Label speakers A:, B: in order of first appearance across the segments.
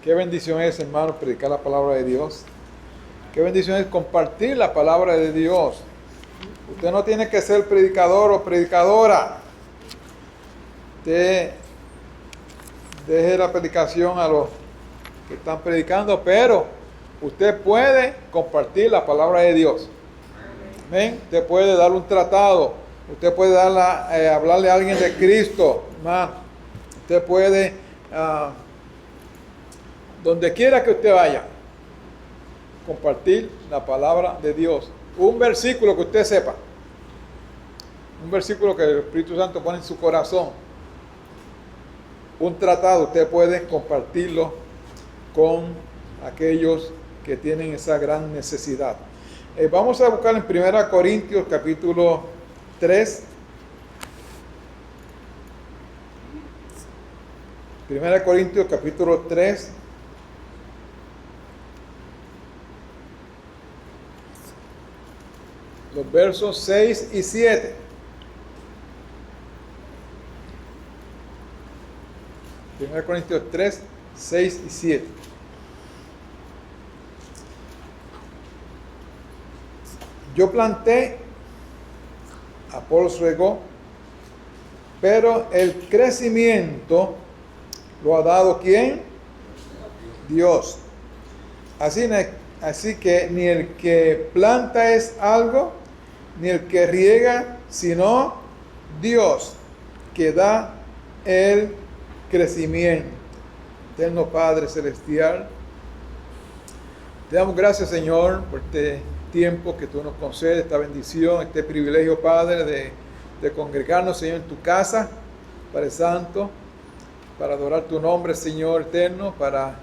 A: Qué bendición es, hermano, predicar la palabra de Dios. Qué bendición es compartir la palabra de Dios. Usted no tiene que ser predicador o predicadora. Usted deje la predicación a los que están predicando, pero usted puede compartir la palabra de Dios. Amén. Usted puede dar un tratado. Usted puede hablarle a alguien de Cristo, hermano. Usted puede, donde quiera que usted vaya, compartir la palabra de Dios. Un versículo que usted sepa. Un versículo que el Espíritu Santo pone en su corazón. Un tratado, usted puede compartirlo con aquellos que tienen esa gran necesidad. Vamos a buscar en 1 Corintios capítulo 3. 1 Corintios capítulo 3. Los versos 6 y 7. 1 Corintios 3, 6 y 7. Yo planté, Apolos regó, pero el crecimiento lo ha dado ¿quién? Dios. Así que ni el que planta es algo, ni el que riega, sino Dios, que da el crecimiento. Eterno Padre Celestial, te damos gracias, Señor, por este tiempo que tú nos concedes, esta bendición, este privilegio, Padre, de congregarnos, Señor, en tu casa, Padre Santo, para adorar tu nombre, Señor eterno, para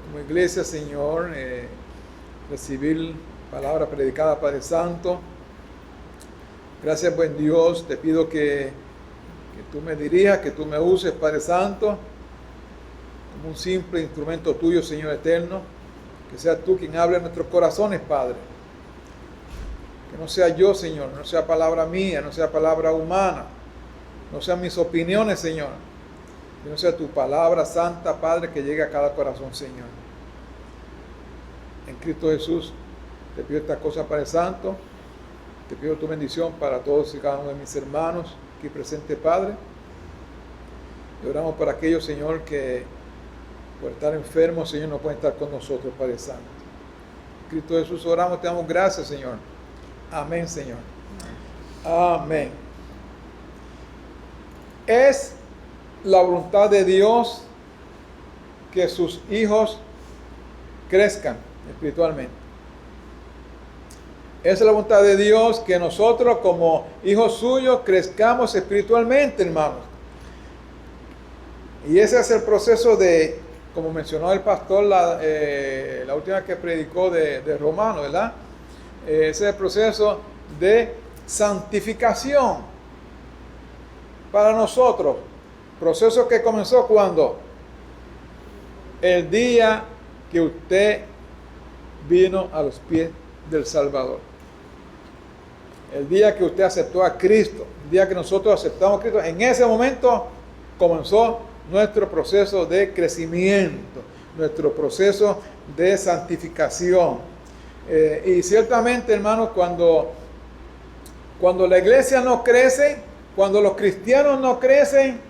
A: como iglesia, Señor, recibir palabra predicada, Padre Santo. Gracias, buen Dios, te pido que tú me dirijas, que tú me uses, Padre Santo, como un simple instrumento tuyo, Señor eterno, que seas tú quien hable en nuestros corazones, Padre. Que no sea yo, Señor, no sea palabra mía, no sea palabra humana, no sean mis opiniones, Señor, que no sea tu palabra santa, Padre, que llegue a cada corazón, Señor. En Cristo Jesús te pido esta cosa, Padre Santo, te pido tu bendición para todos y cada uno de mis hermanos aquí presentes, Padre. Y oramos por aquellos, Señor, que por estar enfermos, Señor, no pueden estar con nosotros, Padre Santo. En Cristo Jesús oramos, te damos gracias, Señor. Amén, Señor. Amén. Es la voluntad de Dios que sus hijos crezcan espiritualmente. Es la voluntad de Dios que nosotros como hijos suyos crezcamos espiritualmente, hermanos. Y ese es el proceso de, como mencionó el pastor la última que predicó de Romanos, ¿verdad? Ese es el proceso de santificación para nosotros. Proceso que comenzó cuando el día que usted vino a los pies del Salvador. El día que usted aceptó a Cristo, el día que nosotros aceptamos a Cristo, en ese momento comenzó nuestro proceso de crecimiento, nuestro proceso de santificación. Y ciertamente, hermanos, cuando la iglesia no crece, cuando los cristianos no crecen,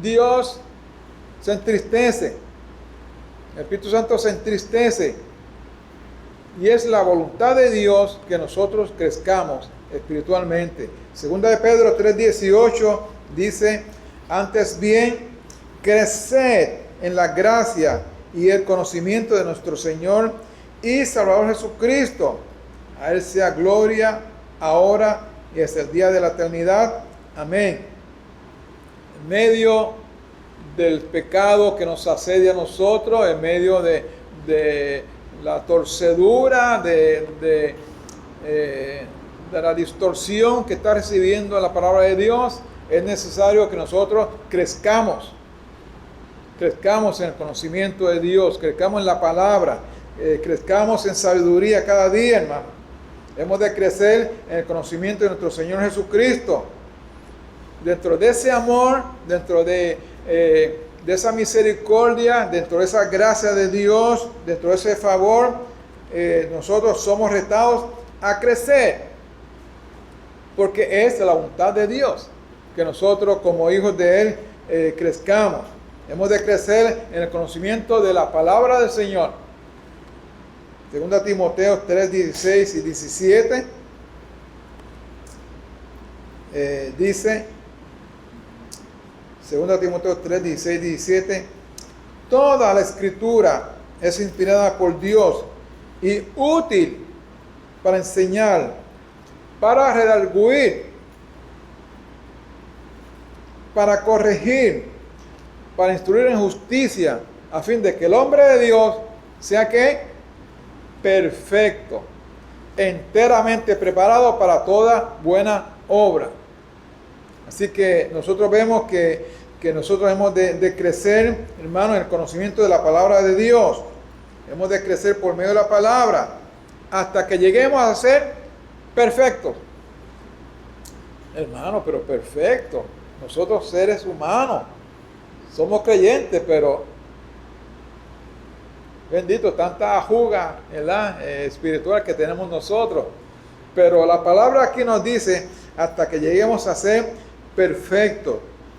A: Dios se entristece. El Espíritu Santo se entristece. Y es la voluntad de Dios que nosotros crezcamos espiritualmente. Segunda de Pedro 3:18 dice: antes bien, creced en la gracia y el conocimiento de nuestro Señor y Salvador Jesucristo. A Él sea gloria ahora y hasta el día de la eternidad. Amén. En medio del pecado que nos asedia a nosotros, en medio de la torcedura, de la distorsión que está recibiendo la palabra de Dios, es necesario que nosotros crezcamos en el conocimiento de Dios, crezcamos en la palabra, crezcamos en sabiduría cada día, hermano. Hemos de crecer en el conocimiento de nuestro Señor Jesucristo. Dentro de ese amor, dentro de de esa misericordia, dentro de esa gracia de Dios, dentro de ese favor, nosotros somos retados a crecer. Porque es la voluntad de Dios que nosotros como hijos de Él crezcamos. Hemos de crecer en el conocimiento de la palabra del Señor. 2 Timoteo 3, 16 y 17 dice, 2 Timoteo 3, 16 y 17, toda la escritura es inspirada por Dios y útil para enseñar, para redarguir, para corregir, para instruir en justicia, a fin de que el hombre de Dios sea ¿qué? Perfecto, enteramente preparado para toda buena obra. Así que nosotros vemos que nosotros hemos de crecer, hermanos, en el conocimiento de la palabra de Dios. Hemos de crecer por medio de la palabra hasta que lleguemos a ser perfectos. Hermano, pero perfecto. Nosotros seres humanos somos creyentes, pero bendito, tanta juga, ¿verdad? Espiritual que tenemos nosotros. Pero la palabra aquí nos dice hasta que lleguemos a ser perfectos.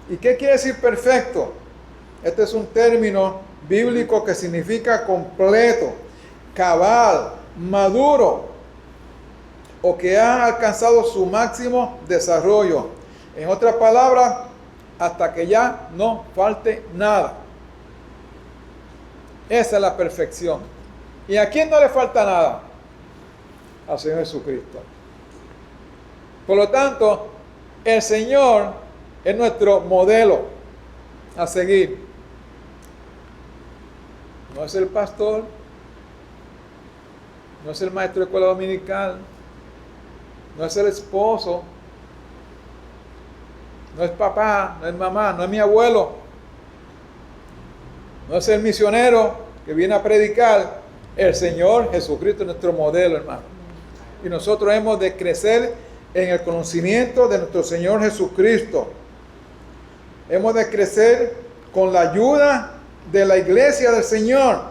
A: ¿Y qué quiere decir perfecto? Este es un término bíblico que significa completo, cabal, maduro, o que ha alcanzado su máximo desarrollo. En otras palabras, hasta que ya no falte nada. Esa es la perfección. ¿Y a quién no le falta nada? Al Señor Jesucristo. Por lo tanto, el Señor es nuestro modelo a seguir. No es el pastor, no es el maestro de escuela dominical, no es el esposo, no es papá, no es mamá, no es mi abuelo, no es el misionero que viene a predicar. El Señor Jesucristo es nuestro modelo, hermano. Y nosotros hemos de crecer en el conocimiento de nuestro Señor Jesucristo. Hemos de crecer con la ayuda de la iglesia del Señor.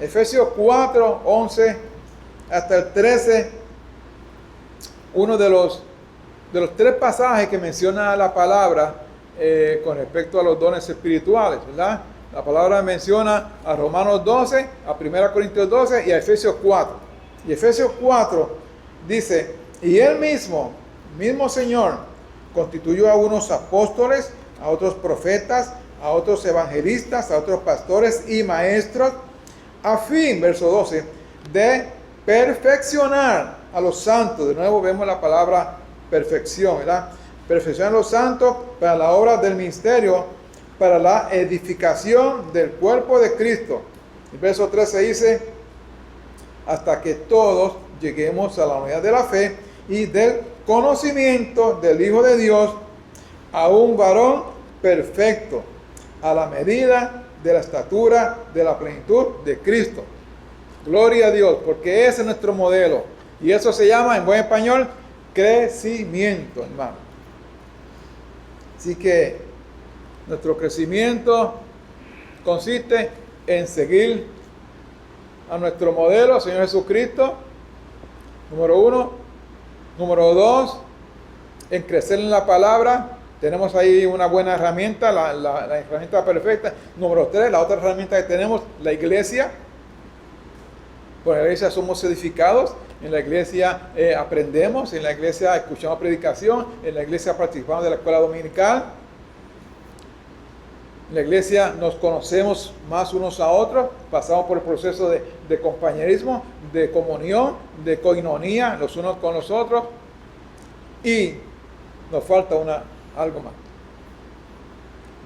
A: Efesios 4, 11 hasta el 13, uno de los 3 pasajes que menciona la palabra con respecto a los dones espirituales, ¿verdad? La palabra menciona a Romanos 12, a 1 Corintios 12 y a Efesios 4. Y Efesios 4 dice, y Él mismo Señor, constituyó a unos apóstoles, a otros profetas, a otros evangelistas, a otros pastores y maestros, a fin, verso 12, de perfeccionar a los santos. De nuevo vemos la palabra perfección, ¿verdad? Perfeccionar a los santos para la obra del ministerio, para la edificación del cuerpo de Cristo. El verso 13 dice, hasta que todos lleguemos a la unidad de la fe y del conocimiento del Hijo de Dios, a un varón perfecto, a la medida de la estatura de la plenitud de Cristo. Gloria a Dios, porque ese es nuestro modelo. Y eso se llama, en buen español, crecimiento, hermano. Así que nuestro crecimiento consiste en seguir a nuestro modelo, Señor Jesucristo, número 1. Número 2, en crecer en la palabra. Tenemos ahí una buena herramienta, la herramienta perfecta. Número 3, la otra herramienta que tenemos, la iglesia. Por la iglesia somos edificados, en la iglesia aprendemos, en la iglesia escuchamos predicación, en la iglesia participamos de la escuela dominical. En la iglesia nos conocemos más unos a otros, pasamos por el proceso de compañerismo, de comunión, de coinonía los unos con los otros, y nos falta algo más,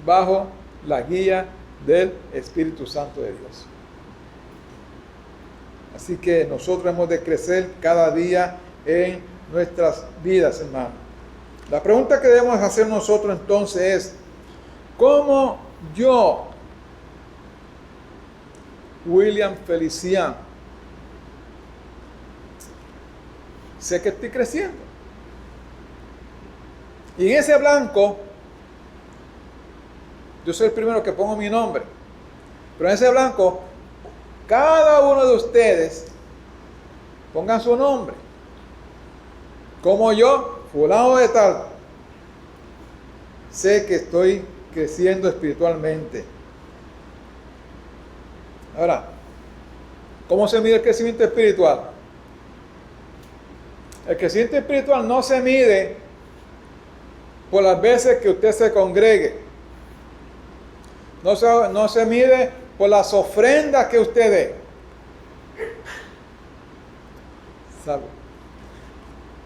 A: bajo la guía del Espíritu Santo de Dios. Así que nosotros hemos de crecer cada día en nuestras vidas, hermano. La pregunta que debemos hacer nosotros entonces es, ¿cómo yo, William Feliciano, sé que estoy creciendo? Y en ese blanco yo soy el primero que pongo mi nombre. Pero en ese blanco, cada uno de ustedes pongan su nombre. Como yo, fulano de tal, sé que estoy creciendo espiritualmente. Ahora, ¿cómo se mide el crecimiento espiritual? El crecimiento espiritual no se mide por las veces que usted se congregue. No se mide por las ofrendas que usted dé. ¿Sabe?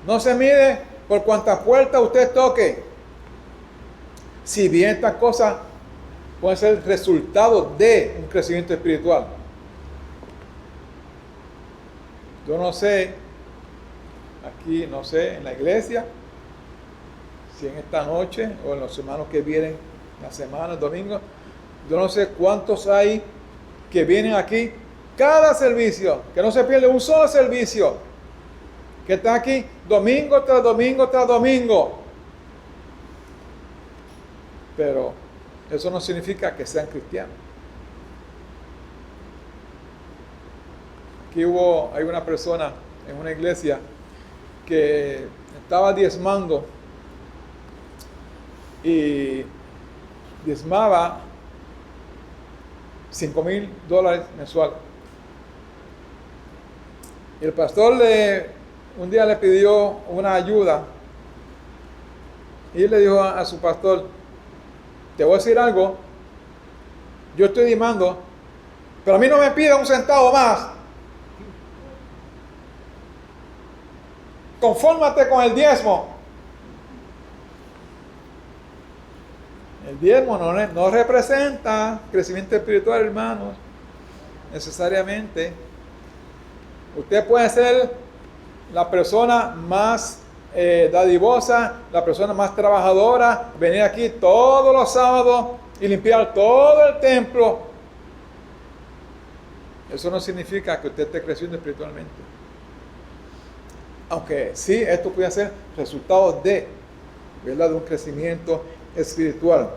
A: No se mide por cuántas puertas usted toque. Si bien estas cosas pueden ser resultado de un crecimiento espiritual. Yo no sé, aquí no sé, en la iglesia, si en esta noche o en los hermanos que vienen la semana, el domingo, yo no sé cuántos hay que vienen aquí cada servicio, que no se pierde un solo servicio, que están aquí domingo tras domingo tras domingo. Pero eso no significa que sean cristianos. Aquí hay una persona en una iglesia que estaba diezmando y diezmaba $5,000 mensual. Y el pastor un día le pidió una ayuda y él le dijo a su pastor: te voy a decir algo, yo estoy diezmando, pero a mí no me pida un centavo más. Confórmate con el diezmo. El diezmo no representa crecimiento espiritual, hermanos, necesariamente. Usted puede ser la persona más dadivosa, la persona más trabajadora, venir aquí todos los sábados y limpiar todo el templo. Eso no significa que usted esté creciendo espiritualmente. Aunque sí, esto puede ser resultado de un crecimiento espiritual.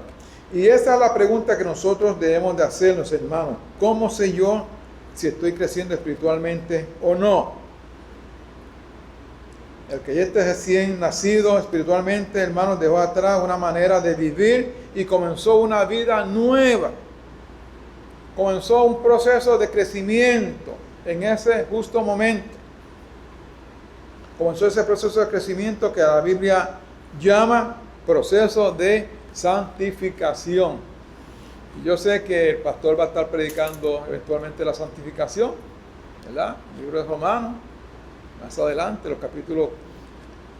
A: Y esa es la pregunta que nosotros debemos de hacernos, hermanos. ¿Cómo sé yo si estoy creciendo espiritualmente o no? El que ya esté recién nacido espiritualmente, hermanos, dejó atrás una manera de vivir y comenzó una vida nueva. Comenzó un proceso de crecimiento en ese justo momento. Comenzó ese proceso de crecimiento que la Biblia llama proceso de santificación. Y yo sé que el pastor va a estar predicando eventualmente la santificación, ¿verdad? El libro de Romanos, más adelante, los capítulos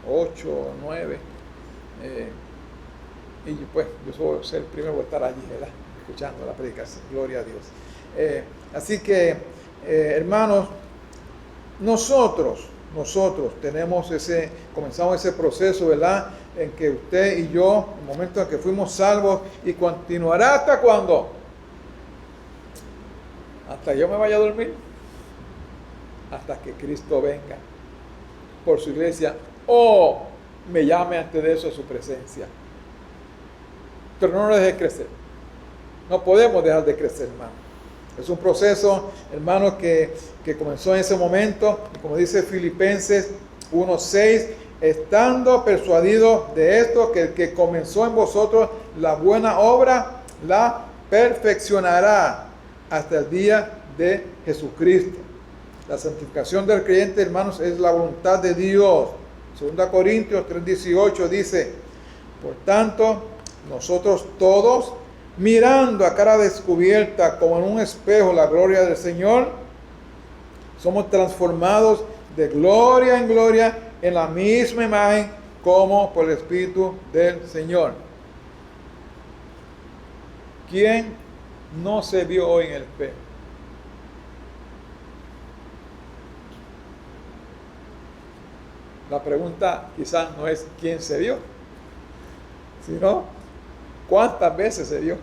A: 8, 9. Y pues yo soy el primero que voy a estar allí, ¿verdad? Escuchando la predicación. Gloria a Dios. Así que, hermanos, nosotros comenzamos ese proceso, ¿verdad? En que usted y yo, en el momento en que fuimos salvos, y continuará hasta cuando, hasta yo me vaya a dormir, hasta que Cristo venga por su iglesia o me llame antes de eso a su presencia. Pero no nos deje crecer. No podemos dejar de crecer, hermano. Es un proceso, hermano, que comenzó en ese momento, como dice Filipenses 1:6, estando persuadido de esto, que el que comenzó en vosotros la buena obra, la perfeccionará hasta el día de Jesucristo. La santificación del creyente, hermanos, es la voluntad de Dios. 2 Corintios 3:18 dice: por tanto, nosotros todos, mirando a cara descubierta como en un espejo la gloria del Señor, somos transformados de gloria en gloria en la misma imagen como por el Espíritu del Señor. ¿Quién no se vio hoy en el espejo? La pregunta quizás no es quién se vio, sino cuántas veces se vio.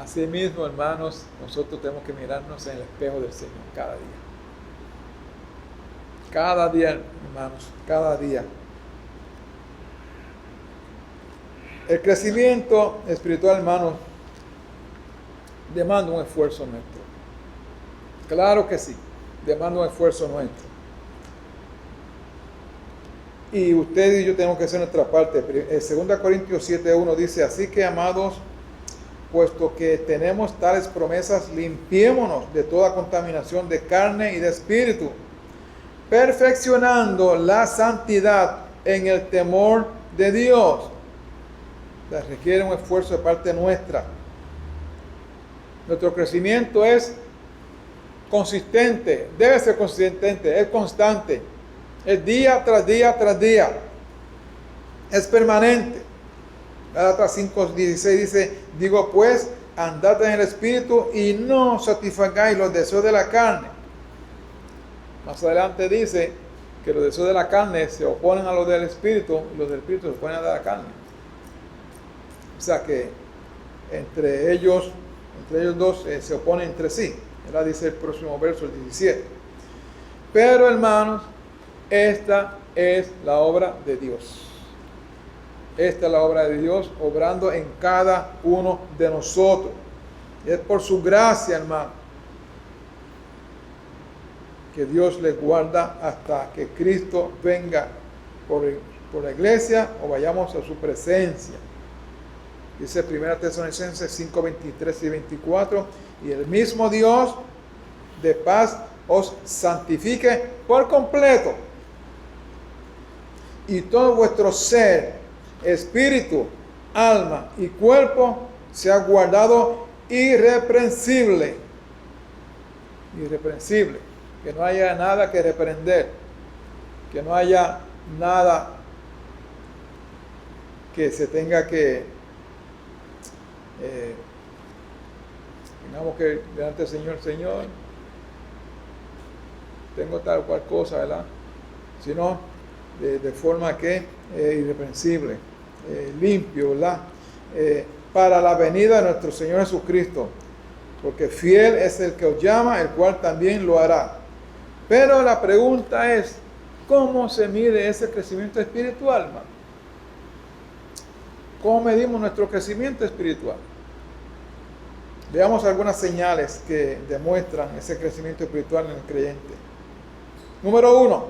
A: Así mismo, hermanos, nosotros tenemos que mirarnos en el espejo del Señor cada día. Cada día, hermanos, cada día. El crecimiento espiritual, hermano, demanda un esfuerzo nuestro. Claro que sí, demanda un esfuerzo nuestro. Y usted y yo tenemos que hacer nuestra parte. 2 Corintios 7:1 dice, así que, amados, puesto que tenemos tales promesas, limpiémonos de toda contaminación de carne y de espíritu, perfeccionando la santidad en el temor de Dios. Requiere un esfuerzo de parte nuestra. Nuestro crecimiento es consistente, debe ser consistente, es constante, es día tras día tras día, es permanente. Gálatas 5:16 dice, digo pues, andad en el espíritu y no satisfagáis los deseos de la carne. Más adelante dice que los deseos de la carne se oponen a los del espíritu y los del espíritu se oponen a la carne. O sea que entre ellos dos se oponen entre sí. Ahora dice el próximo verso, el 17. Pero hermanos, esta es la obra de Dios. Esta es la obra de Dios obrando en cada uno de nosotros. Es por su gracia, hermano, que Dios les guarda hasta que Cristo venga por la iglesia o vayamos a su presencia. Dice 1 Tesalonicenses 5, 23 y 24, y el mismo Dios de paz os santifique por completo, y todo vuestro ser, espíritu, alma y cuerpo sea guardado irreprensible. Irreprensible. Que no haya nada que reprender, que no haya nada que se tenga que digamos que delante del Señor, tengo tal cual cosa, ¿verdad? Sino de forma que irreprensible, limpio, ¿verdad? Para la venida de nuestro Señor Jesucristo, porque fiel es el que os llama, el cual también lo hará. Pero la pregunta es, ¿cómo se mide ese crecimiento espiritual, hermano? ¿Cómo medimos nuestro crecimiento espiritual? Veamos algunas señales que demuestran ese crecimiento espiritual en el creyente. Número 1.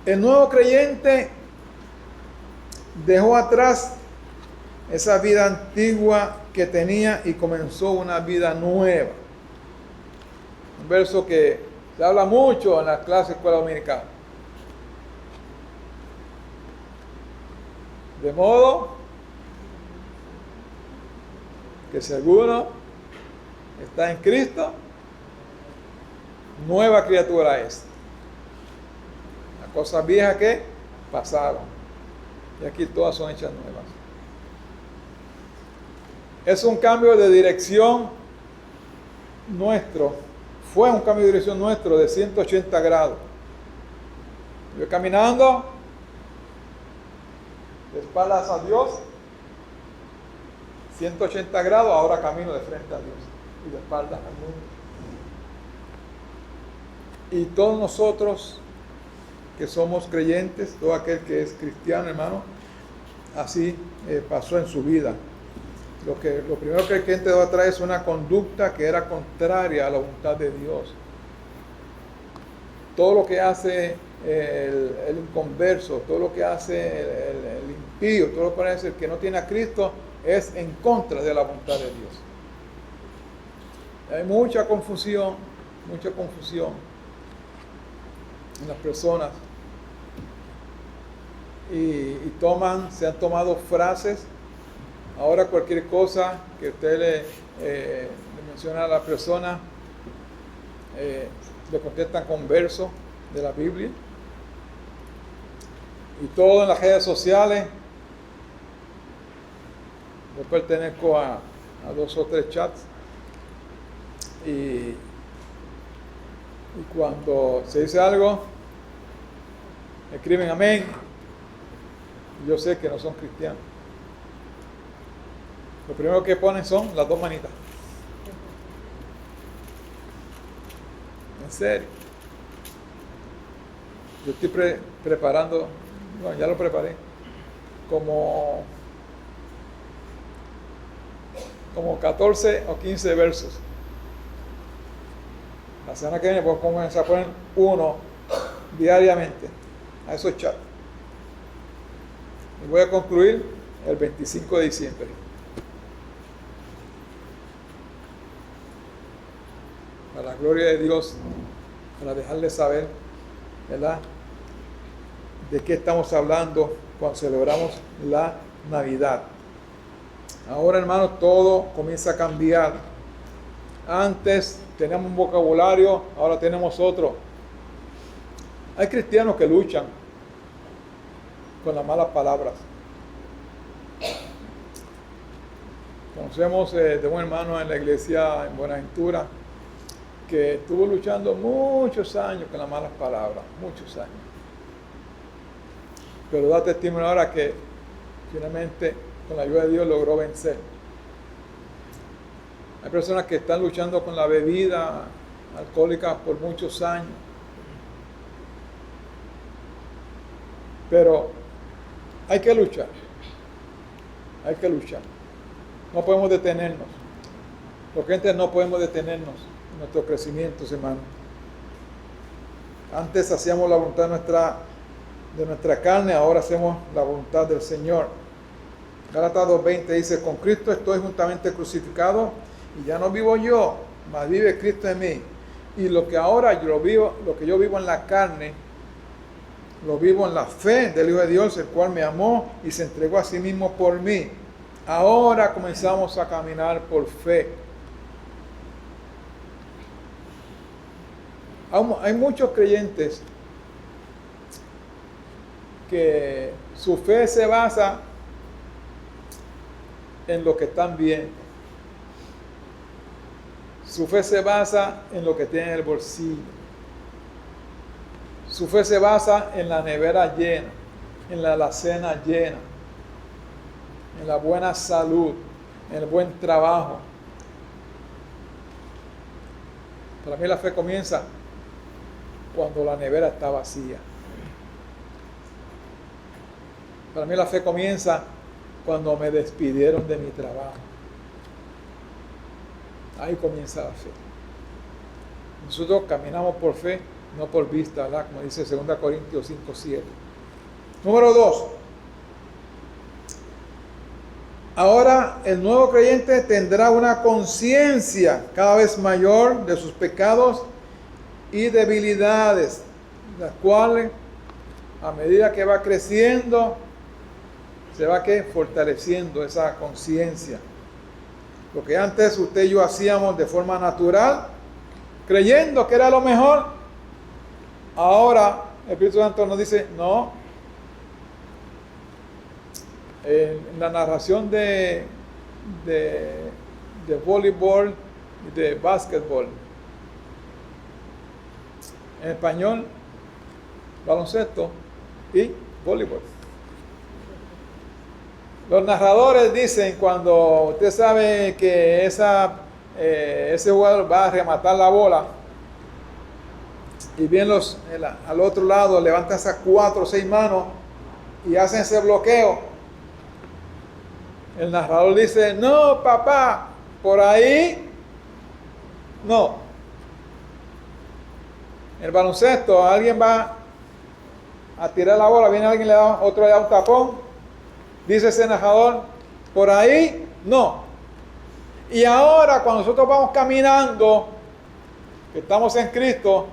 A: El nuevo creyente dejó atrás esa vida antigua que tenía y comenzó una vida nueva. Un verso que se habla mucho en la clase de escuela dominical. De modo que si alguno está en Cristo, nueva criatura es. Las cosas viejas que pasaron, y aquí todas son hechas nuevas. Es un cambio de dirección nuestro, fue un cambio de dirección nuestro de 180 grados. Yo caminando de espaldas a Dios, 180 grados, ahora camino de frente a Dios y de espaldas al mundo. Y todos nosotros que somos creyentes, todo aquel que es cristiano, hermano, así pasó en su vida. Lo primero que el creyente debe traer es una conducta que era contraria a la voluntad de Dios. Todo lo que hace el inconverso, todo lo que hace el impío, todo lo que hace el que no tiene a Cristo, es en contra de la voluntad de Dios. Hay mucha confusión en las personas y se han tomado frases. Ahora cualquier cosa que usted le menciona a la persona, le contestan con versos de la Biblia. Y todo en las redes sociales. Yo pertenezco a 2 o 3 chats. Y cuando se dice algo, escriben amén. Yo sé que no son cristianos. Lo primero que ponen son las 2 manitas. En serio. Yo estoy preparando, bueno, ya lo preparé, como 14 o 15 versos. La semana que viene podemos comenzar a poner uno diariamente a esos chats. Y voy a concluir el 25 de diciembre. Para la gloria de Dios, para dejarles saber, ¿verdad?, de qué estamos hablando cuando celebramos la Navidad. Ahora, hermanos, todo comienza a cambiar. Antes teníamos un vocabulario, ahora tenemos otro. Hay cristianos que luchan con las malas palabras. Conocemos de un hermano en la iglesia en Buenaventura que estuvo luchando muchos años con las malas palabras, muchos años. Pero da testimonio ahora que finalmente con la ayuda de Dios logró vencer. Hay personas que están luchando con la bebida alcohólica por muchos años. Pero hay que luchar. Hay que luchar. No podemos detenernos. Los creyentes no podemos detenernos en nuestros crecimientos, hermanos. Antes hacíamos la voluntad de nuestra carne, ahora hacemos la voluntad del Señor. Gálatas 2:20 dice: con Cristo estoy juntamente crucificado, y ya no vivo yo, mas vive Cristo en mí. Y lo que yo vivo en la carne, lo vivo en la fe del Hijo de Dios, el cual me amó y se entregó a sí mismo por mí. Ahora comenzamos a caminar por fe. Hay muchos creyentes que su fe se basa en lo que están viendo. Su fe se basa en lo que tiene en el bolsillo. Su fe se basa en la nevera llena, en la alacena llena, en la buena salud, en el buen trabajo. Para mí la fe comienza cuando la nevera está vacía. Para mí la fe comienza cuando me despidieron de mi trabajo. Ahí comienza la fe. Nosotros caminamos por fe, no por vista, ¿verdad? Como dice 2 Corintios 5:7. Número 2. Ahora el nuevo creyente tendrá una conciencia cada vez mayor de sus pecados y debilidades, las cuales a medida que va creciendo se va fortaleciendo esa conciencia. Lo que antes usted y yo hacíamos de forma natural, creyendo que era lo mejor, ahora el Espíritu Santo nos dice, no. En la narración de voleibol y de básquetbol, en español, baloncesto y voleibol. Los narradores dicen, cuando usted sabe que ese jugador va a rematar la bola y bien al otro lado levantan esas 4 o 6 manos y hacen ese bloqueo, el narrador dice, no, papá, por ahí no. En el baloncesto, alguien va a tirar la bola, viene alguien, otro le da un tapón, dice ese narrador, por ahí no. Y ahora cuando nosotros vamos caminando, que estamos en Cristo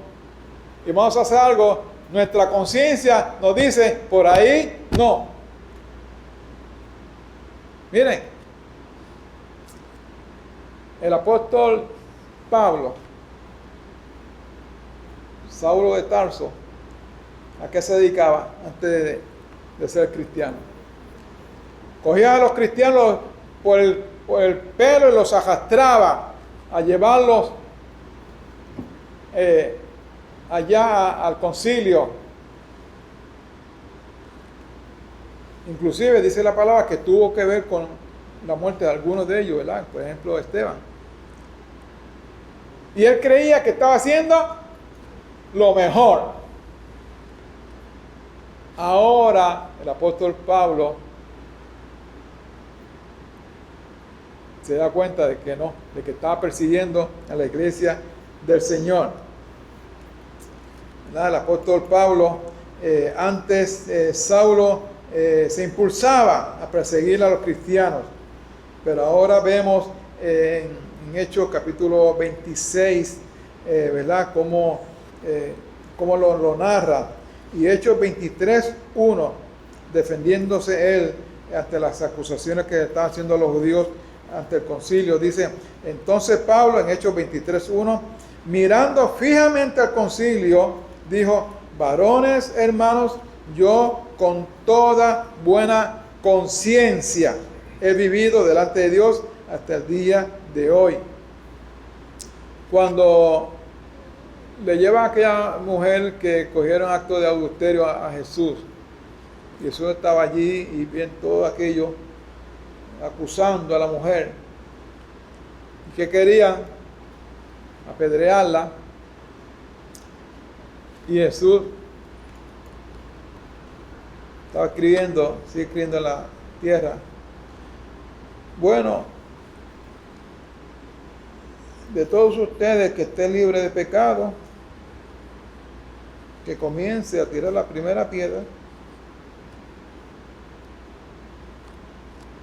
A: y vamos a hacer algo, nuestra conciencia nos dice, por ahí no. Miren, el apóstol Pablo, Saulo de Tarso, ¿a qué se dedicaba antes de ser cristiano? Cogía a los cristianos por el pelo y los arrastraba a llevarlos allá al concilio. Inclusive dice la palabra que tuvo que ver con la muerte de algunos de ellos, ¿verdad? Por ejemplo, Esteban. Y él creía que estaba haciendo lo mejor. Ahora el apóstol Pablo se da cuenta de que no, de que estaba persiguiendo a la iglesia del Señor. ¿Verdad? El apóstol Pablo, antes Saulo se impulsaba a perseguir a los cristianos, pero ahora vemos en Hechos capítulo 26, ¿verdad? Cómo lo narra. Y Hechos 23:1, defendiéndose él ante las acusaciones que estaban haciendo los judíos ante el concilio, dice: entonces Pablo, en Hechos 23:1, mirando fijamente al concilio, dijo: varones hermanos, yo con toda buena conciencia he vivido delante de Dios hasta el día de hoy. Cuando le llevan a aquella mujer que cogieron acto de adulterio a Jesús, Jesús estaba allí y bien todo aquello, acusando a la mujer, y que querían apedrearla, y Jesús estaba escribiendo, sigue escribiendo en la tierra: bueno, de todos ustedes que esté libre de pecado, que comience a tirar la primera piedra.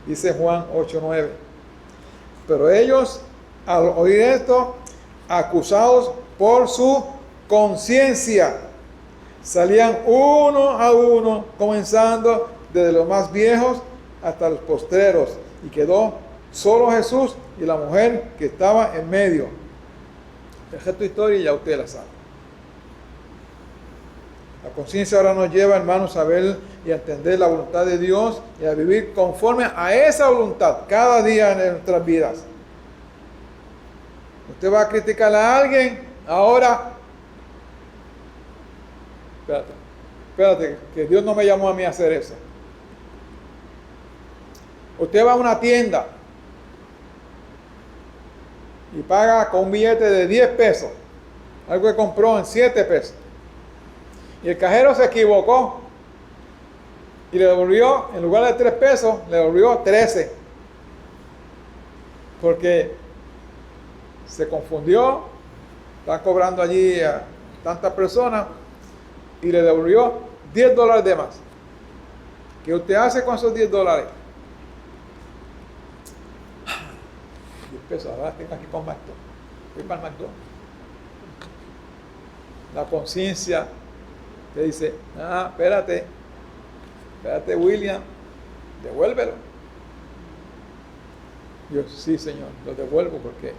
A: Dice Juan 8:9. Pero ellos, al oír esto, acusados por su conciencia, salían uno a uno, comenzando desde los más viejos hasta los postreros, y quedó solo Jesús y la mujer que estaba en medio. Deja tu historia y ya usted la sabe. La conciencia ahora nos lleva, hermanos, a ver y a entender la voluntad de Dios y a vivir conforme a esa voluntad cada día en nuestras vidas. Usted va a criticar a alguien, ahora, espérate, que Dios no me llamó a mí a hacer eso. Usted va a una tienda y paga con un billete de 10 pesos, algo que compró en 7 pesos. Y el cajero se equivocó y le devolvió, en lugar de 3 pesos, le devolvió 13. Porque se confundió, están cobrando allí a tantas personas y le devolvió $10 de más. ¿Qué usted hace con esos $10? 10 pesos, ahora tengo aquí con McDonald's. Voy para el McDonald's. La conciencia te dice: espérate William, devuélvelo. Yo: sí, Señor, lo devuelvo porque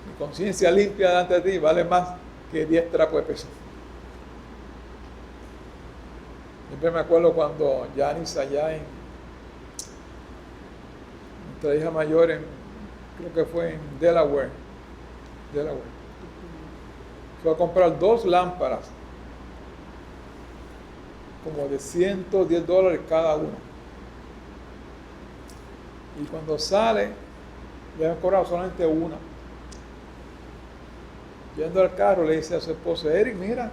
A: mi conciencia limpia delante de ti vale más que 10 trapos de peso. Siempre me acuerdo cuando Janice allá en nuestra hija mayor, creo que fue en Delaware, fue a comprar 2 lámparas como de $110 cada una, y cuando sale le han cobrado solamente una. Yendo al carro le dice a su esposo: Eric, mira,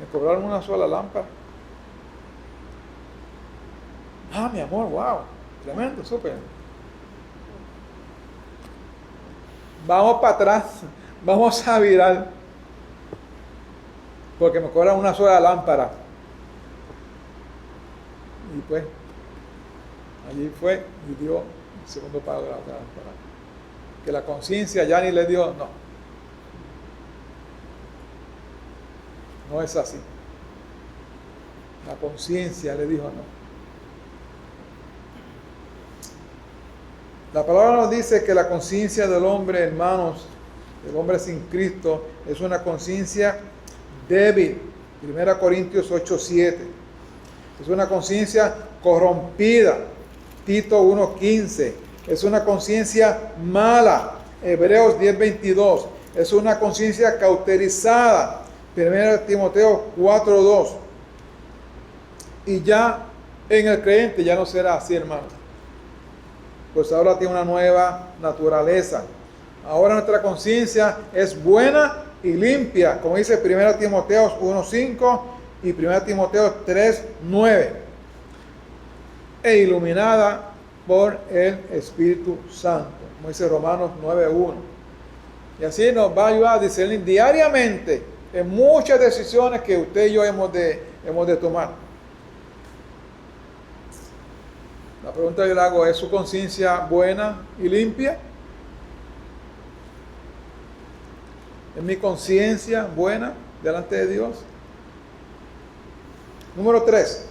A: me cobraron una sola lámpara. Mi amor, wow, tremendo, súper. Vamos para atrás, vamos a virar, porque me cobran una sola lámpara. Y pues, allí fue y dio el segundo pago de la otra lámpara. Que la conciencia ya ni le dio, no es así. La conciencia le dijo no. La palabra nos dice que la conciencia del hombre, hermanos, del hombre sin Cristo, es una conciencia débil. 1 Corintios 8:7. Es una conciencia corrompida. Tito 1:15. Es una conciencia mala. Hebreos 10:22. Es una conciencia cauterizada. 1 Timoteo 4:2. Y ya en el creyente ya no será así, hermano. Pues ahora tiene una nueva naturaleza. Ahora nuestra conciencia es buena y limpia, como dice 1 Timoteo 1:5 y 1 Timoteo 3:9. E iluminada por el Espíritu Santo, como dice Romanos 9:1. Y así nos va a ayudar a discernir diariamente en muchas decisiones que usted y yo hemos de tomar. La pregunta que yo le hago es: ¿su conciencia buena y limpia? ¿Es mi conciencia buena delante de Dios? Número 3.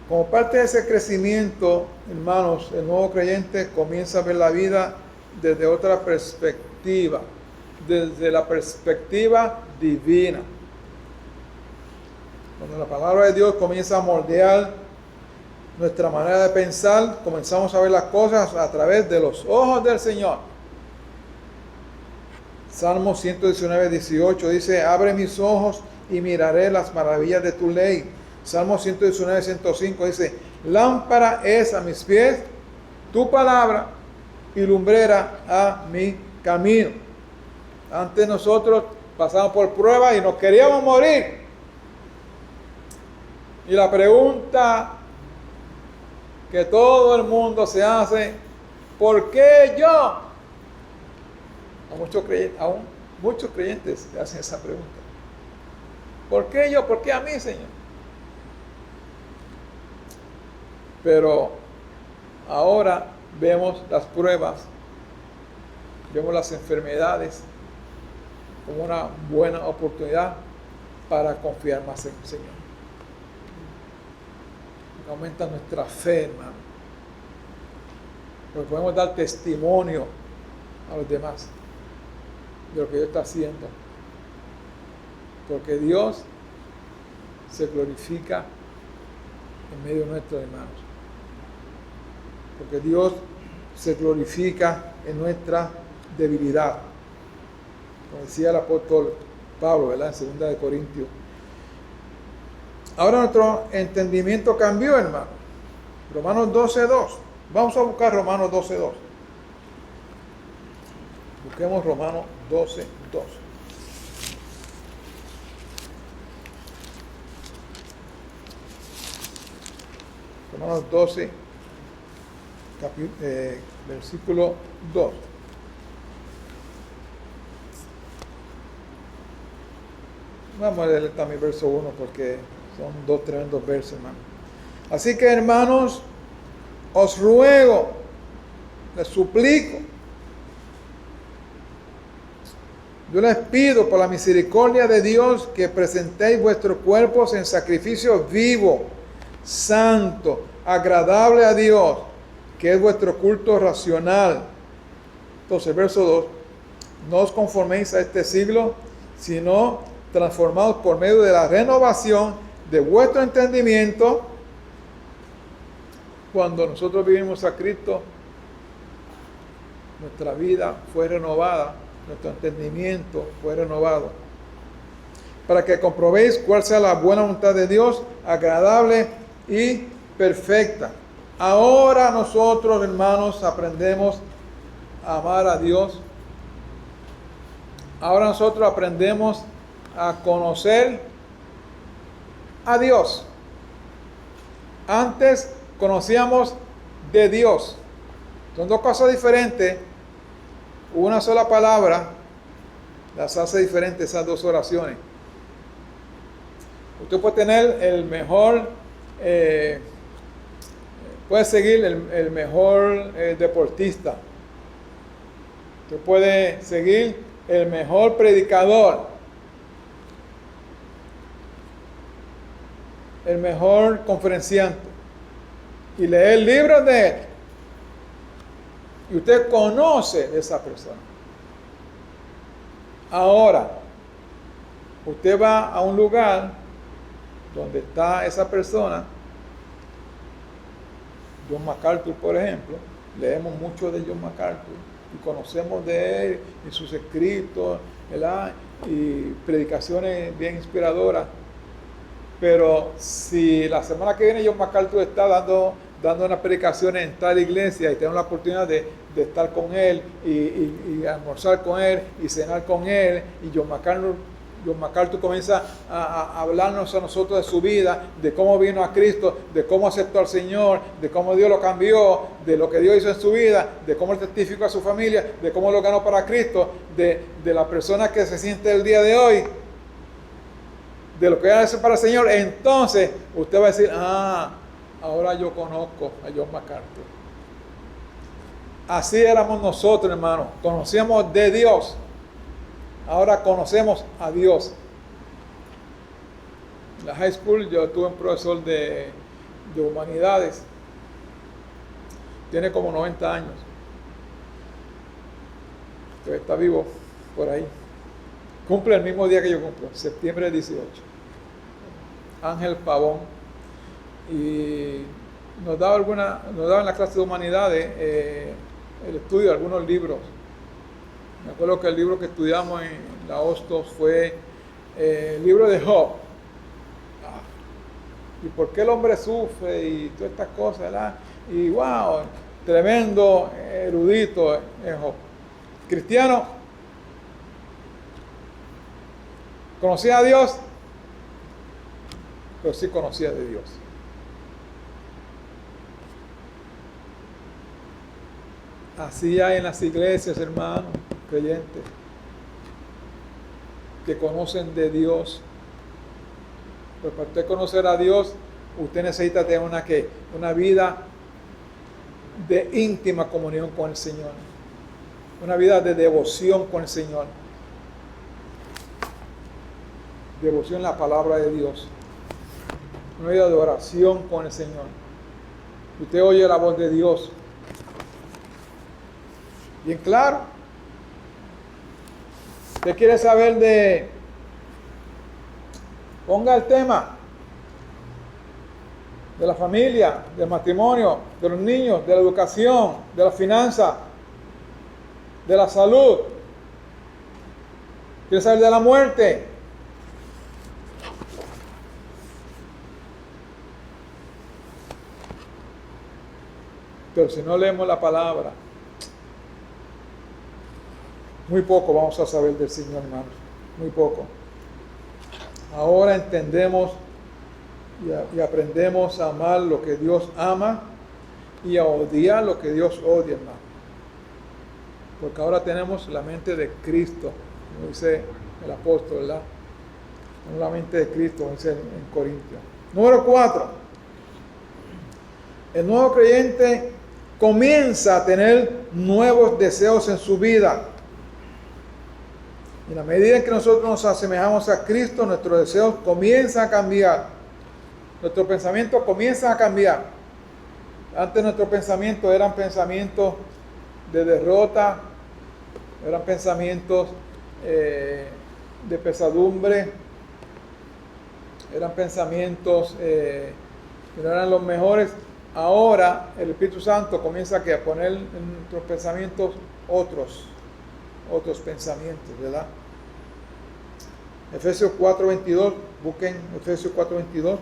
A: Como parte de ese crecimiento, hermanos, el nuevo creyente comienza a ver la vida desde otra perspectiva, desde la perspectiva divina. Cuando la palabra de Dios comienza a moldear nuestra manera de pensar, comenzamos a ver las cosas a través de los ojos del Señor. Salmo 119:18 dice: abre mis ojos y miraré las maravillas de tu ley. Salmo 119:105 dice: lámpara es a mis pies tu palabra y lumbrera a mi camino. Antes nosotros pasamos por pruebas y nos queríamos morir. Y la pregunta que todo el mundo se hace: ¿por qué yo? Aún muchos creyentes se hacen esa pregunta. ¿Por qué yo? ¿Por qué a mí, Señor? Pero ahora vemos las pruebas, vemos las enfermedades como una buena oportunidad para confiar más en el Señor. Aumenta nuestra fe, hermano. Porque podemos dar testimonio a los demás de lo que Dios está haciendo. Porque Dios se glorifica en medio de nuestros hermanos. Porque Dios se glorifica en nuestra debilidad. Como decía el apóstol Pablo, ¿verdad? En 2 Corintios. Ahora nuestro entendimiento cambió, hermano. Romanos 12:2. Vamos a buscar Romanos 12:2. Busquemos Romanos 12:2. Romanos 12, versículo 2. Vamos a leer también verso 1 porque son dos tremendos versos, hermano. Así que, hermanos, os ruego, les suplico, yo les pido por la misericordia de Dios que presentéis vuestros cuerpos en sacrificio vivo, santo, agradable a Dios, que es vuestro culto racional. Entonces, verso 2, no os conforméis a este siglo, sino transformados por medio de la renovación de vuestro entendimiento. Cuando nosotros vivimos a Cristo, nuestra vida fue renovada, nuestro entendimiento fue renovado, para que comprobéis cuál sea la buena voluntad de Dios, agradable y perfecta. Ahora nosotros, hermanos, aprendemos a amar a Dios. Ahora nosotros aprendemos a conocer a Dios. Antes conocíamos de Dios. Son dos cosas diferentes. Una sola palabra las hace diferentes esas dos oraciones. Usted puede tener el mejor, puede seguir el mejor deportista. Usted puede seguir el mejor predicador, el mejor conferenciante, y leer libros de él. Y usted conoce de esa persona. Ahora, usted va a un lugar donde está esa persona, John MacArthur, por ejemplo. Leemos mucho de John MacArthur y conocemos de él y sus escritos, ¿verdad? Y predicaciones bien inspiradoras. Pero si la semana que viene John MacArthur está dando unas predicaciones en tal iglesia y tenemos la oportunidad de estar con él y almorzar con él y cenar con él, y John MacArthur John MacArthur comienza a hablarnos a nosotros de su vida, de cómo vino a Cristo, de cómo aceptó al Señor, de cómo Dios lo cambió, de lo que Dios hizo en su vida, de cómo él testificó a su familia, de cómo lo ganó para Cristo, de la persona que se siente el día de hoy, de lo que hace para el Señor. Entonces usted va a decir, ahora yo conozco a John MacArthur. Así éramos nosotros, hermanos. Conocíamos de Dios. Ahora conocemos a Dios. En la high school yo tuve un profesor de humanidades. Tiene como 90 años. Pero está vivo por ahí. Cumple el mismo día que yo cumplo, septiembre 18. Ángel Pavón. Y nos daba en la clase de humanidades el estudio de algunos libros. Me acuerdo que el libro que estudiamos en la Hostos fue el libro de Job. ¿Y por qué el hombre sufre? Y todas estas cosas, ¿verdad? Y wow, tremendo erudito es Job. Cristiano, conocía a Dios, pero sí conocía de Dios. Así hay en las iglesias, hermanos, creyentes, que conocen de Dios. Pero para usted conocer a Dios, usted necesita tener una vida de íntima comunión con el Señor. Una vida de devoción con el Señor. Devoción en la palabra de Dios. Una vida de oración con el Señor. Usted oye la voz de Dios. Bien claro. ¿Usted quiere saber ponga el tema de la familia, del matrimonio, de los niños, de la educación, de la finanza, de la salud? ¿Quiere saber de la muerte? Pero si no leemos la palabra, muy poco vamos a saber del Señor, hermanos. Muy poco. Ahora entendemos y aprendemos a amar lo que Dios ama y a odiar lo que Dios odia, hermano. Porque ahora tenemos la mente de Cristo, como dice el apóstol, ¿verdad? La mente de Cristo, como dice en Corintios. Número 4. El nuevo creyente comienza a tener nuevos deseos en su vida. Y en la medida en que nosotros nos asemejamos a Cristo, nuestros deseos comienzan a cambiar. Nuestros pensamientos comienzan a cambiar. Antes nuestros pensamientos eran pensamientos de derrota, eran pensamientos de pesadumbre, eran pensamientos que no eran los mejores. Ahora el Espíritu Santo comienza a poner en nuestros pensamientos otros pensamientos, ¿verdad? Efesios 4:22, busquen Efesios 4:22.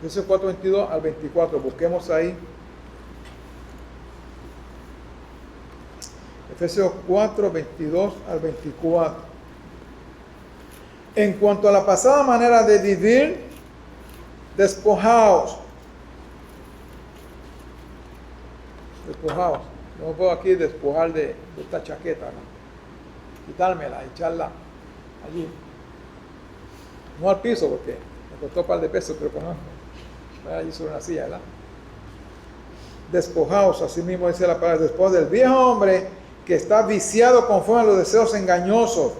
A: Efesios 4:22 al 24, busquemos ahí. Efesios 4:22 al 24. En cuanto a la pasada manera de vivir, despojaos. Despojaos. Yo me puedo aquí despojar de esta chaqueta, ¿no? Quitármela, echarla allí. No al piso, porque me costó un par de pesos, pero que no. Allí sobre una silla, ¿verdad? Despojaos, así mismo dice la palabra, despojaos del viejo hombre que está viciado conforme a los deseos engañosos,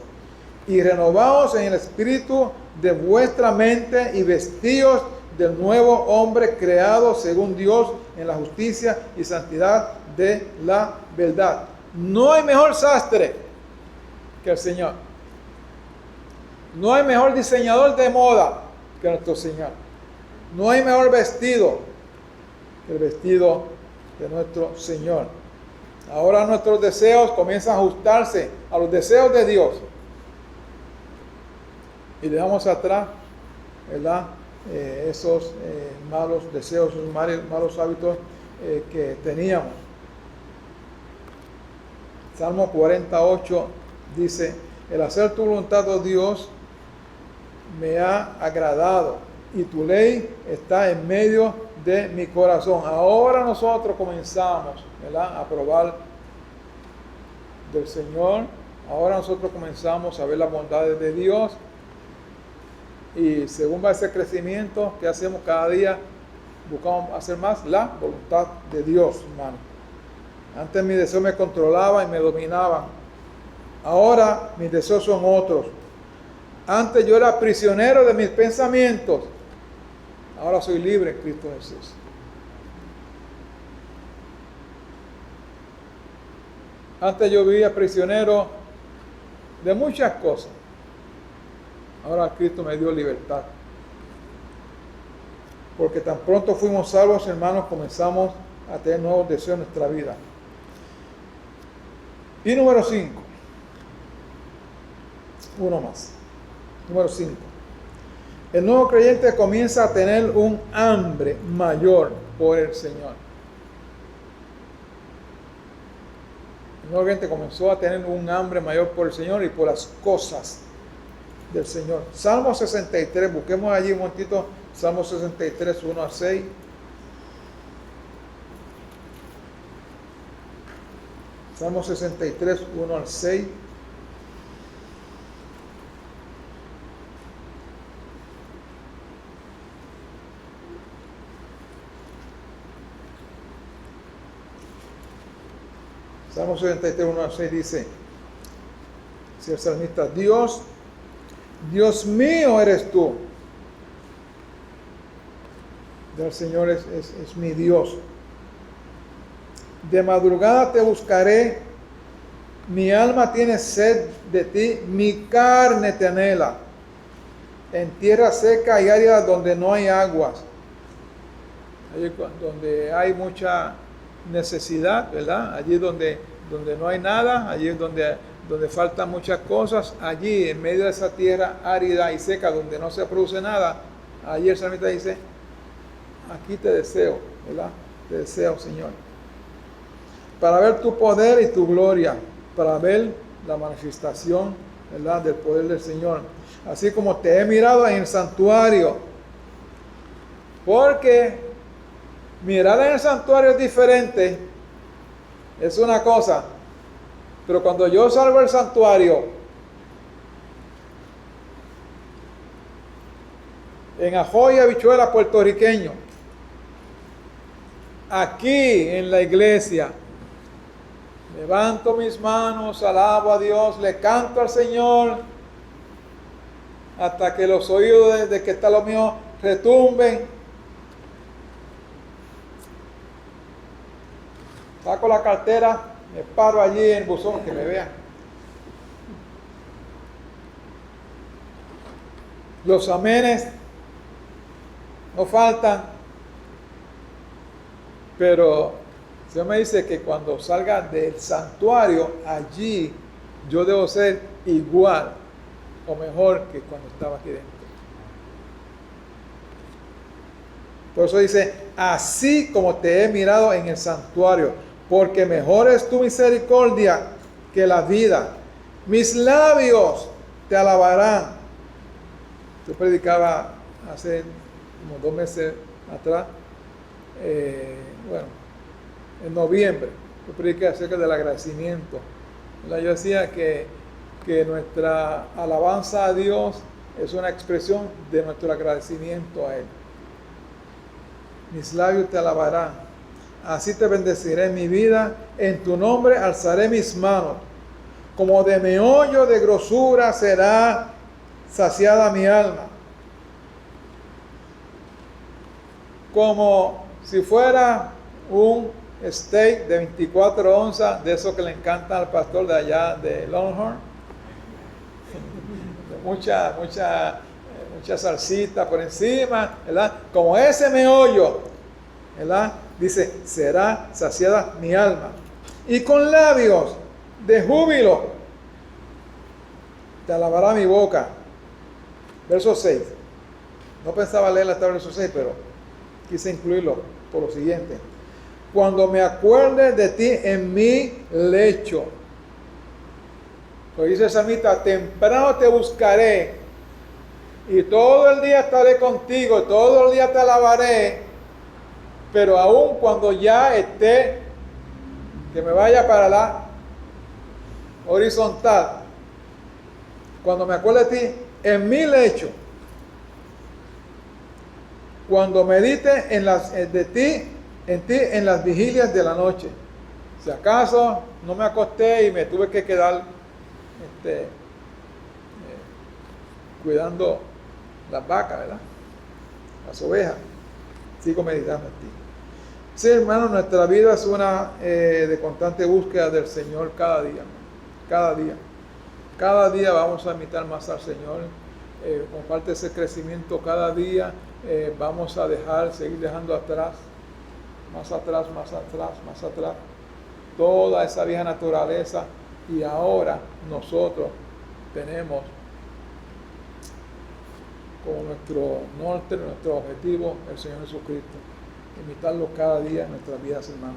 A: y renovaos en el espíritu de vuestra mente y vestíos del nuevo hombre creado según Dios en la justicia y santidad de la verdad. No hay mejor sastre que el Señor. No hay mejor diseñador de moda que nuestro Señor. No hay mejor vestido que el vestido de nuestro Señor. Ahora nuestros deseos comienzan a ajustarse a los deseos de Dios. Y dejamos atrás, ¿verdad? Esos malos deseos, esos malos hábitos que teníamos. Salmo 48 dice: El hacer tu voluntad, oh Dios, me ha agradado y tu ley está en medio de mi corazón. Ahora nosotros comenzamos, ¿verdad?, a probar del Señor. Ahora nosotros comenzamos a ver las bondades de Dios. Y según va ese crecimiento que hacemos cada día, buscamos hacer más la voluntad de Dios, hermano. Antes mis deseos me controlaban y me dominaban. Ahora mis deseos son otros. Antes yo era prisionero de mis pensamientos. Ahora soy libre en Cristo Jesús. Antes yo vivía prisionero de muchas cosas. Ahora Cristo me dio libertad. Porque tan pronto fuimos salvos, hermanos, comenzamos a tener nuevos deseos en nuestra vida. Y número 5. Uno más. Número 5. El nuevo creyente comienza a tener un hambre mayor por el Señor. El nuevo creyente comenzó a tener un hambre mayor por el Señor y por las cosas del Señor. Salmo 63, busquemos allí un momentito. Salmo 63, 1 al 6. Salmo 63, 1 al 6. Salmo 63, 1 al 6 dice, si el salmista, Dios mío eres tú. El Señor es mi Dios. De madrugada te buscaré, mi alma tiene sed de ti, mi carne te anhela. En tierra seca y árida donde no hay aguas, allí donde hay mucha necesidad, ¿verdad? Allí donde no hay nada, allí es donde faltan muchas cosas, allí en medio de esa tierra árida y seca donde no se produce nada, allí el salmista dice, aquí te deseo, ¿verdad? Te deseo, Señor. Para ver tu poder y tu gloria, para ver la manifestación, ¿verdad?, del poder del Señor. Así como te he mirado en el santuario. Porque mirar en el santuario es diferente, es una cosa. Pero cuando yo salgo del santuario, en ajo y habichuela puertorriqueño, aquí en la iglesia, levanto mis manos, alabo a Dios, le canto al Señor, hasta que los oídos de que está lo mío retumben. Saco la cartera, me paro allí en el buzón, que me vean. Los amenes no faltan. Pero el Señor me dice que cuando salga del santuario, allí yo debo ser igual o mejor que cuando estaba aquí dentro. Por eso dice, así como te he mirado en el santuario, porque mejor es tu misericordia que la vida. Mis labios te alabarán. Yo predicaba hace como 2 meses atrás, en noviembre, yo prediqué acerca del agradecimiento. Yo decía que nuestra alabanza a Dios es una expresión de nuestro agradecimiento a Él. Mis labios te alabarán, así te bendeciré en mi vida, en tu nombre alzaré mis manos, como de meollo de grosura será saciada mi alma. Como si fuera un steak de 24 onzas, de eso que le encanta al pastor de allá de Longhorn, mucha salsita por encima, ¿verdad? Como ese meollo, ¿verdad? Dice, será saciada mi alma. Y con labios de júbilo te alabará mi boca. Verso 6. No pensaba leer hasta el verso 6, pero quise incluirlo por lo siguiente. Cuando me acuerde de ti en mi lecho. Lo dice el salmista, temprano te buscaré y todo el día estaré contigo, todo el día te alabaré, pero aún cuando ya esté, que me vaya para la horizontal, cuando me acuerde de ti, en mi lecho, cuando medite en ti en las vigilias de la noche. Si acaso no me acosté y me tuve que quedar cuidando las vacas, ¿verdad? Las ovejas, sigo meditando en ti. Sí, hermano, nuestra vida es una de constante búsqueda del Señor cada día, cada día. Cada día vamos a imitar más al Señor. Con parte de ese crecimiento cada día vamos a seguir dejando atrás, más atrás, más atrás, más atrás, toda esa vieja naturaleza, y ahora nosotros tenemos como nuestro norte, nuestro objetivo, el Señor Jesucristo. Imitarlo cada día en nuestras vidas, hermanos.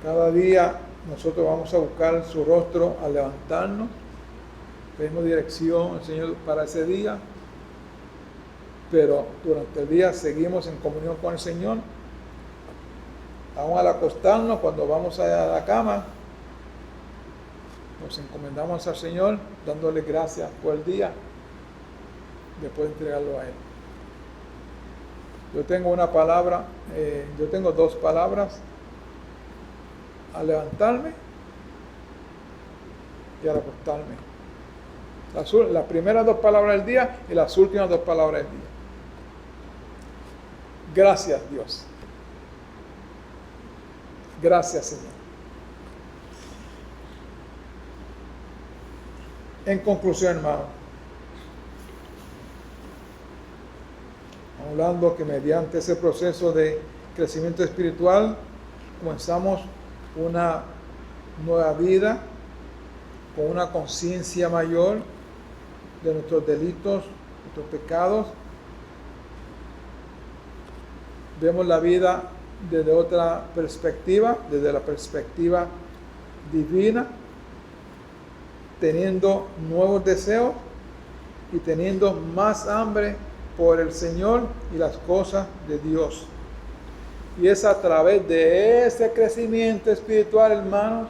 A: Cada día nosotros vamos a buscar su rostro al levantarnos. Pedimos dirección al Señor para ese día, pero durante el día seguimos en comunión con el Señor. Aún al acostarnos, cuando vamos a la cama, nos encomendamos al Señor, dándole gracias por el día, después de entregarlo a Él. Yo tengo dos palabras: al levantarme y al acostarme. Las primeras 2 palabras del día y las últimas 2 palabras del día. Gracias, Dios. Gracias, Señor. En conclusión, hermano, hablando que mediante ese proceso de crecimiento espiritual comenzamos una nueva vida con una conciencia mayor de nuestros delitos, nuestros pecados. Vemos la vida desde otra perspectiva, desde la perspectiva divina, teniendo nuevos deseos y teniendo más hambre por el Señor y las cosas de Dios. Y es a través de ese crecimiento espiritual, hermanos,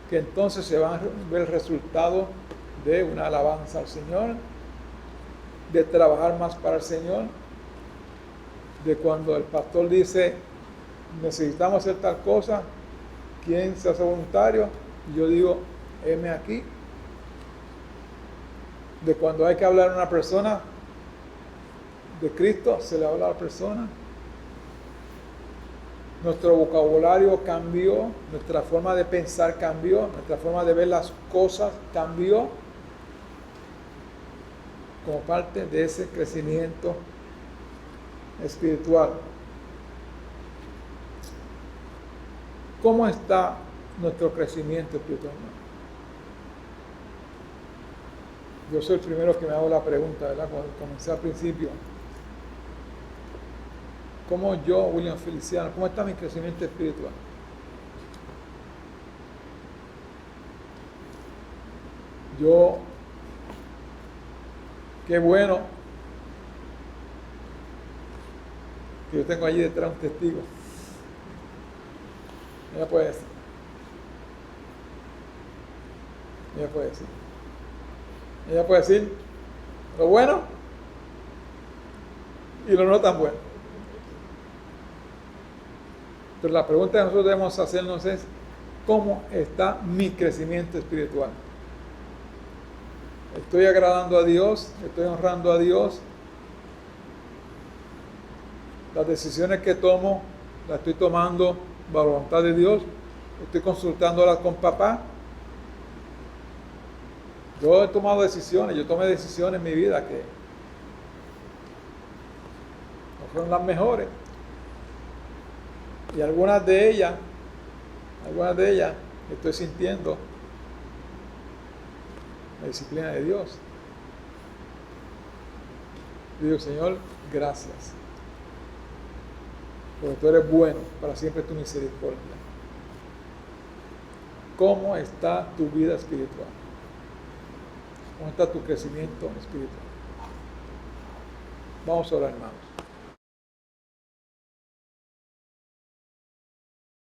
A: que entonces se va a ver el resultado de una alabanza al Señor, de trabajar más para el Señor, de cuando el pastor dice, necesitamos hacer tal cosa, ¿quién se hace voluntario? Y yo digo, heme aquí. De cuando hay que hablar a una persona de Cristo, se le habla a la persona. Nuestro vocabulario cambió, nuestra forma de pensar cambió, nuestra forma de ver las cosas cambió como parte de ese crecimiento espiritual. ¿Cómo está nuestro crecimiento espiritual? Yo soy el primero que me hago la pregunta, ¿verdad? Cuando comencé al principio. ¿Cómo yo, William Feliciano, cómo está mi crecimiento espiritual? Qué bueno que yo tengo allí detrás un testigo. Ella puede decir. Ella puede decir lo bueno y lo no tan bueno. Pero la pregunta que nosotros debemos hacernos es, ¿cómo está mi crecimiento espiritual? ¿Estoy agradando a Dios? ¿Estoy honrando a Dios? Las decisiones que tomo, las estoy tomando bajo la voluntad de Dios. Estoy consultándolas con papá. Yo he tomado decisiones, yo tomé decisiones en mi vida que no fueron las mejores. Y algunas de ellas estoy sintiendo la disciplina de Dios. Yo digo, Señor, gracias. Porque tú eres bueno, para siempre tu misericordia. ¿Cómo está tu vida espiritual? ¿Cómo está tu crecimiento espiritual? Vamos a orar, hermanos.